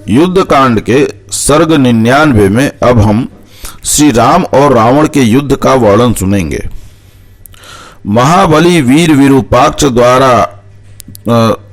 युद्ध कांड के सर्ग 99 में अब हम श्री राम और रावण के युद्ध का वर्णन सुनेंगे। महाबली वीर विरूपाक्ष द्वारा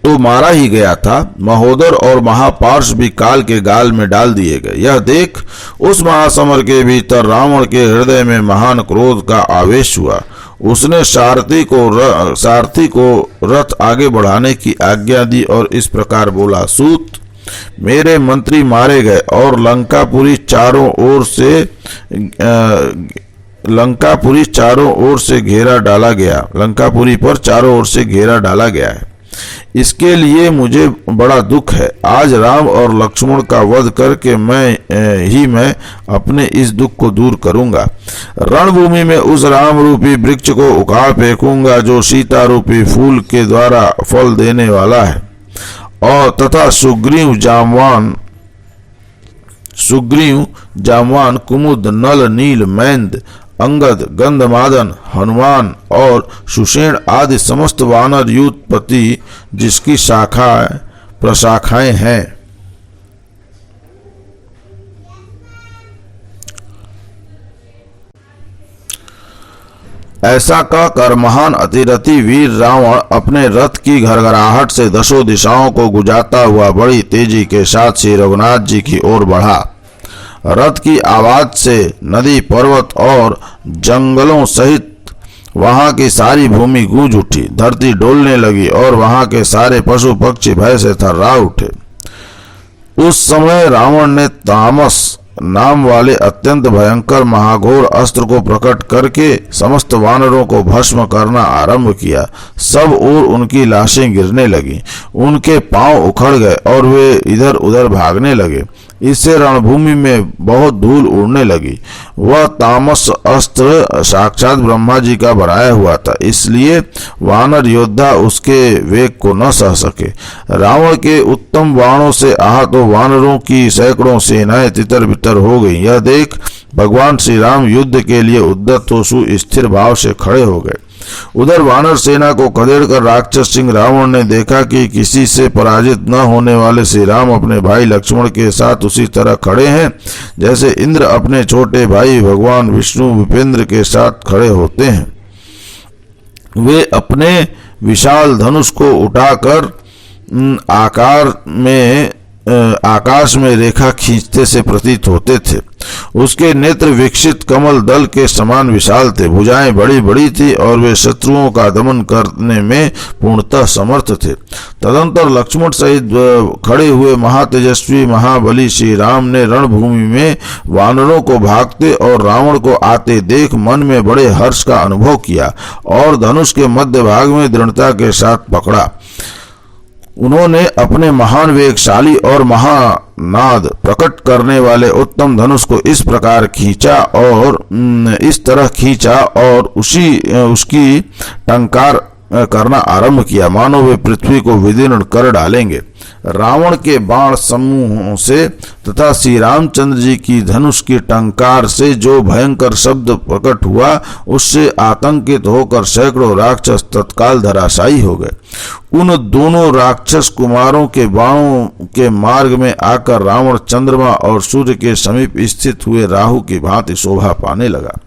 तो मारा ही गया था, महोदर और महापार्श भी काल के गाल में डाल दिए गए। यह देख उस महासमर के भीतर रावण के हृदय में महान क्रोध का आवेश हुआ। उसने सारथी को रथ आगे बढ़ाने की आज्ञा दी और इस प्रकार बोला, सूत, मेरे मंत्री मारे गए और लंकापुरी चारों ओर से घेरा डाला गया। लंकापुरी पर चारों ओर से घेरा डाला गया है। इसके लिए मुझे बड़ा दुख है। आज राम और लक्ष्मण का वध करके मैं अपने इस दुख को दूर करूंगा। रणभूमि में उस राम रूपी वृक्ष को उखाड़ फेंकूंगा जो सीता रूपी फूल के द्वारा फल देने वाला है, और तथा सुग्रीव जामवान कुमुद नल नील मैंद अंगद गंधमादन हनुमान और सुषेण आदि समस्त वानर युद्धपति जिसकी प्रशाखाएं हैं। ऐसा कहकर महान अतिरथी वीर रावण अपने रथ की घरघराहट से दशों दिशाओं को गुजारता हुआ बड़ी तेजी के साथ श्री रघुनाथ जी की ओर बढ़ा। रथ की आवाज से नदी पर्वत और जंगलों सहित वहां की सारी भूमि गूंज उठी। धरती डोलने लगी और वहां के सारे पशु पक्षी भय से थर्रा उठे। उस समय रावण ने तामस नाम वाले अत्यंत भयंकर महाघोर अस्त्र को प्रकट करके समस्त वानरों को भस्म करना आरंभ किया। सब ओर उनकी लाशें गिरने लगी, उनके पांव उखड़ गए और वे इधर उधर भागने लगे। इससे रणभूमि में बहुत धूल उड़ने लगी। वह तामस अस्त्र साक्षात ब्रह्मा जी का बनाया हुआ था, इसलिए वानर योद्धा उसके वेग को न सह सके। रावण के उत्तम बाणों से आहत वानरों की सैकड़ों सेनाएं तितर बितर हो गई। यह देख भगवान श्री राम युद्ध के लिए उद्यत हो सुस्थिर भाव से खड़े हो गए। उधर वानर सेना को खदेड़कर राक्षस सिंह रावण ने देखा कि किसी से पराजित न होने वाले श्री राम अपने भाई लक्ष्मण के साथ उसी तरह खड़े हैं जैसे इंद्र अपने छोटे भाई भगवान विष्णु विपेंद्र के साथ खड़े होते हैं। वे अपने विशाल धनुष को उठाकर आकाश में रेखा खींचते से प्रतीत होते थे। उसके नेत्र विकसित कमल दल के समान विशाल थे, भुजाएं बड़ी बड़ी थी और वे शत्रुओं का दमन करने में पूर्णतः समर्थ थे। तदंतर लक्ष्मण सहित खड़े हुए महातेजस्वी महाबली श्री राम ने रणभूमि में वानरों को भागते और रावण को आते देख मन में बड़े हर्ष का अनुभव किया और धनुष के मध्य भाग में दृढ़ता के साथ पकड़ा। उन्होंने अपने महान वेगशाली और महानाद प्रकट करने वाले उत्तम धनुष को इस प्रकार खींचा और उसकी टंकार करना आरंभ किया मानो वे पृथ्वी को विदीर्ण कर डालेंगे। रावण के बाण समूहों से तथा श्री रामचंद्र जी की धनुष की टंकार से जो भयंकर शब्द प्रकट हुआ, उससे आतंकित होकर सैकड़ों राक्षस तत्काल धराशायी हो गए। उन दोनों राक्षस कुमारों के बाणों के मार्ग में आकर रावण चंद्रमा और सूर्य के समीप स्थित हुए राहु की भांति शोभा पाने लगा।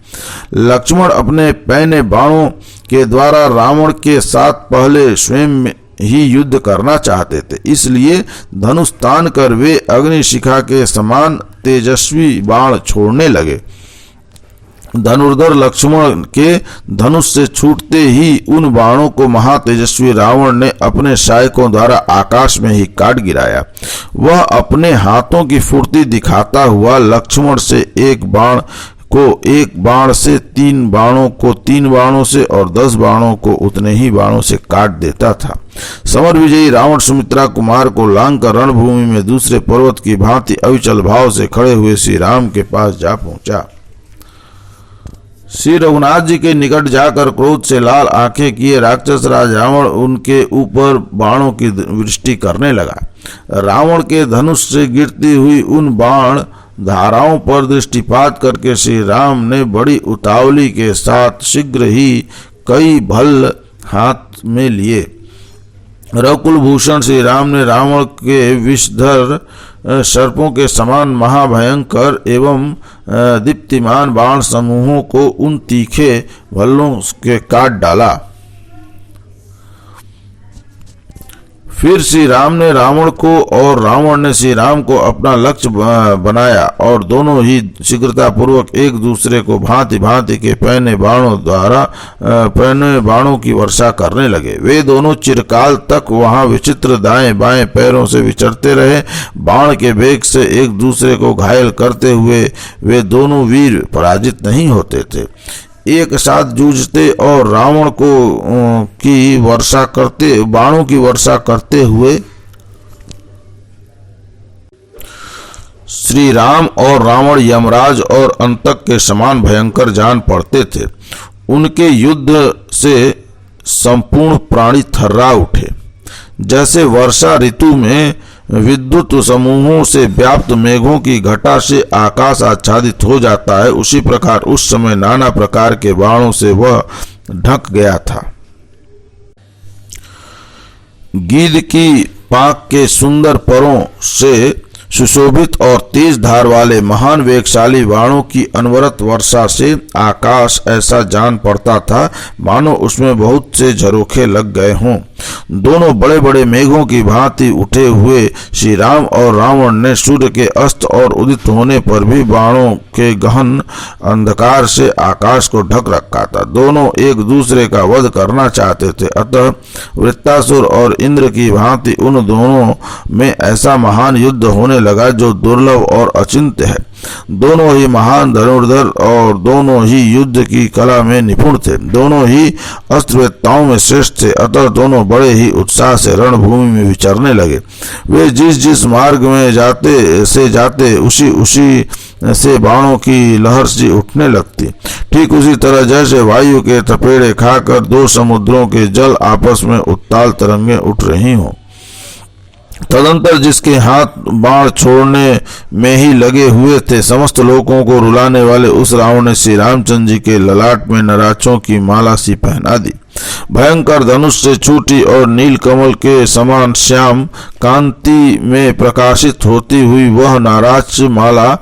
लक्ष्मण अपने पैने बाणों के द्वारा रावण के साथ पहले स्वयं ही युद्ध करना चाहते थे, इसलिए धनुष तान कर वे अग्निशिखा के समान तेजस्वी बाण छोड़ने लगे। धनुर्धर लक्ष्मण के धनुष से छूटते ही उन बाणों को महातेजस्वी रावण ने अपने सहायकों द्वारा आकाश में ही काट गिराया। वह अपने हाथों की फुर्ती दिखाता हुआ लक्ष्मण से एक बाण से 3 बाणों को 3 बाणों से और 10 बाणों को उतने ही बाणों से काट देता था। समर विजयी रावण सुमित्रा कुमार को लांघकर रणभूमि में दूसरे पर्वत की भांति अविचल भाव से खड़े हुए श्री राम के पास जा पहुंचा। श्री रघुनाथ जी के निकट जाकर क्रोध से लाल आंखें किए राक्षस राज रावण उनके ऊपर बाणों की वृष्टि करने लगा। रावण के धनुष से गिरती हुई उन बाण धाराओं पर दृष्टिपात करके श्री राम ने बड़ी उतावली के साथ शीघ्र ही कई भल्ल हाथ में लिए। रघुकुल भूषण श्री राम ने रावण के विषधर सर्पों के समान महाभयंकर एवं दीप्तिमान बाण समूहों को उन तीखे भल्लों के काट डाला। फिर श्री राम ने रावण को और रावण ने श्री राम को अपना लक्ष्य बनाया और दोनों ही शीघ्रतापूर्वक एक दूसरे को भांति भांति के पहने बाणों की वर्षा करने लगे। वे दोनों चिरकाल तक वहां विचित्र दाएं बाएं पैरों से विचरते रहे। बाण के वेग से एक दूसरे को घायल करते हुए वे दोनों वीर पराजित नहीं होते थे। एक साथ जूझते और रावण को बाणों की वर्षा करते हुए श्री राम और रावण यमराज और अंतक के समान भयंकर जान पड़ते थे। उनके युद्ध से संपूर्ण प्राणी थर्रा उठे। जैसे वर्षा ऋतु में विद्युत समूहों से व्याप्त मेघों की घटा से आकाश आच्छादित हो जाता है, उसी प्रकार उस समय नाना प्रकार के बाणों से वह ढक गया था। गीध की पाक के सुंदर परों से सुशोभित और तेज धार वाले महान वेगशाली बाणों की अनवरत वर्षा से आकाश ऐसा जान पड़ता था मानो उसमें बहुत से झरोखे लग गए हों। दोनों बड़े बड़े मेघों की भांति उठे हुए श्री राम और रावण ने सूर्य के अस्त और उदित होने पर भी बाणों के गहन अंधकार से आकाश को ढक रखा था। दोनों एक दूसरे का वध करना चाहते थे, अतः वृत्तासुर और इंद्र की भांति उन दोनों में ऐसा महान युद्ध होने लगा जो दुर्लभ और अचिंत्य है। दोनों ही महान धनुर्धर और दोनों ही युद्ध की कला में निपुण थे। दोनों ही अस्त्रवेत्ताओं में श्रेष्ठ थे, अतः दोनों बड़े ही उत्साह से रणभूमि में विचरने लगे। वे जिस जिस मार्ग में जाते उसी से बाणों की लहर सी उठने लगती। ठीक उसी तरह जैसे वायु के थपेड़े खाकर दो समुद्रों के जल आपस में उत्ताल तरंगें उठ रही हों। तदंतर जिसके हाथ बाण छोड़ने में ही लगे हुए थे, समस्त लोगों को रुलाने वाले उस रावण ने श्री रामचंद्र जी के ललाट में नराचों की माला सी पहना दी। भयंकर धनुष से छूटी और नील कमल के समान श्याम कांति में प्रकाशित होती हुई वह नाराज माला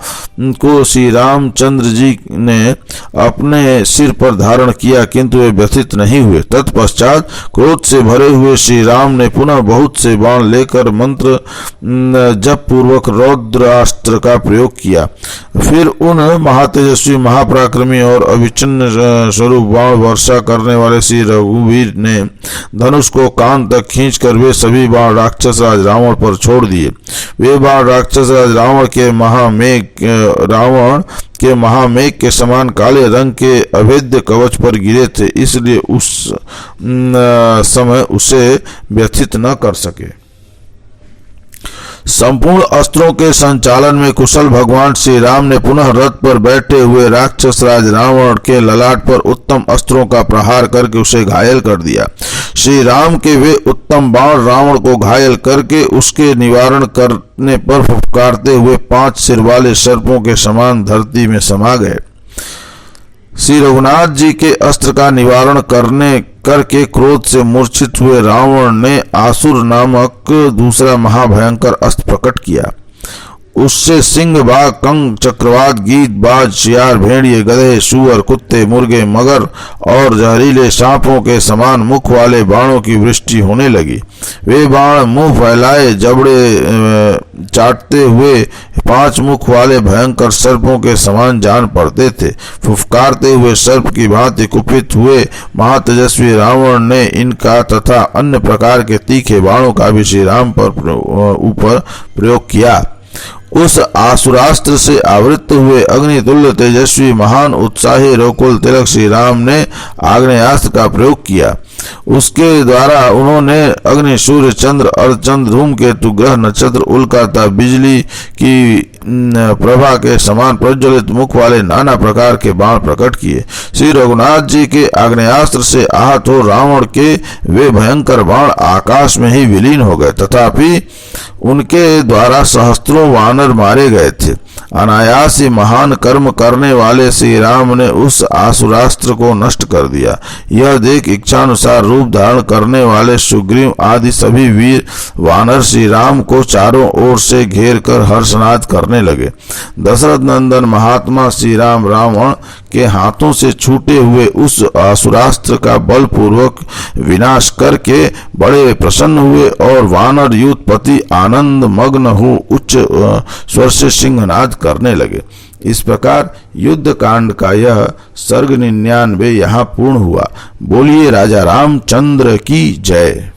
को श्री रामचंद्र जी ने अपने सिर पर धारण किया, किंतु वे व्यथित नहीं हुए। तत्पश्चात क्रोध से भरे हुए श्री राम ने पुनः बहुत से बाण लेकर मंत्र जप पूर्वक रौद्रास्त्र का प्रयोग किया। फिर उन महातेजस्वी महापराक्रमी और अविच्छिन्न स्वरूप बाण वर्षा करने वाले श्री रघुवीर ने धनुष को कान तक खींचकर वे सभी बाण राक्षस राज रावण पर छोड़ दिए। वे बाण राक्षस राज रावण के महामेघ के समान काले रंग के अभेद्य कवच पर गिरे थे, इसलिए उस समय उसे व्यथित न कर सके। संपूर्ण अस्त्रों के संचालन में कुशल भगवान श्री राम ने पुनः रथ पर बैठे हुए राक्षस राज रावण के ललाट पर उत्तम अस्त्रों का प्रहार करके उसे घायल कर दिया। श्री राम के वे उत्तम बाण रावण को घायल करके उसके निवारण करने पर फुफकारते हुए 5 सिर वाले सर्पों के समान धरती में समा गए। श्री रघुनाथ जी के अस्त्र का निवारण करके क्रोध से मूर्छित हुए रावण ने आसुर नामक दूसरा महाभयंकर अस्त्र प्रकट किया। उससे सिंह, बाघ, कंग, चक्रवात, गीद, बाज, शियार, भेड़िए, गधे, सूअर, कुत्ते, मुर्गे, मगर और जहरीले सांपों के समान मुख वाले बाणों की वृष्टि होने लगी। वे बाण मुंह फैलाए जबड़े चाटते हुए 5 मुख वाले भयंकर सर्पों के समान जान पड़ते थे। फुफकारते हुए सर्प की भांति कुपित हुए महातेजस्वी रावण ने इनका तथा अन्य प्रकार के तीखे बाणों का भी श्री राम पर ऊपर प्रयोग किया। उस आसुरास्त्र से आवृत हुए अग्नितुल्य तेजस्वी महान उत्साही रघुकुल तिलक श्री राम ने आग्नेयास्त्र का प्रयोग किया। उसके द्वारा उन्होंने अग्नि, सूर्य, चंद्र, अर्धचंद्र, धूमकेतु, ग्रह, नक्षत्र, उल्का तथा बिजली की प्रभा के समान प्रज्वलित मुख वाले नाना प्रकार के बाण प्रकट किए। श्री रघुनाथ जी के आग्नेयास्त्र से आहत हो रावण के वे भयंकर बाण आकाश में ही विलीन हो गए, तथापि उनके द्वारा सहस्त्रों वानर मारे गए थे। अनायास ही महान कर्म करने वाले श्री राम ने उस आसुरास्त्र को नष्ट कर दिया। यह देख इच्छानुसार रूप धारण करने वाले सुग्रीव आदि सभी वीर वानर श्री राम को चारों ओर से घेर कर हर्षनाद करने लगे। दशरथ नंदन महात्मा श्री राम रावण के हाथों से छूटे हुए उस आसुरास्त्र का बलपूर्वक विनाश करके बड़े प्रसन्न हुए और वानर युद्धपति आनंद मग्न हो उच्च स्वर से सिंहनाद करने लगे। इस प्रकार युद्ध कांड का यह सर्ग 99 यहाँ पूर्ण हुआ। बोलिए राजा रामचंद्र की जय।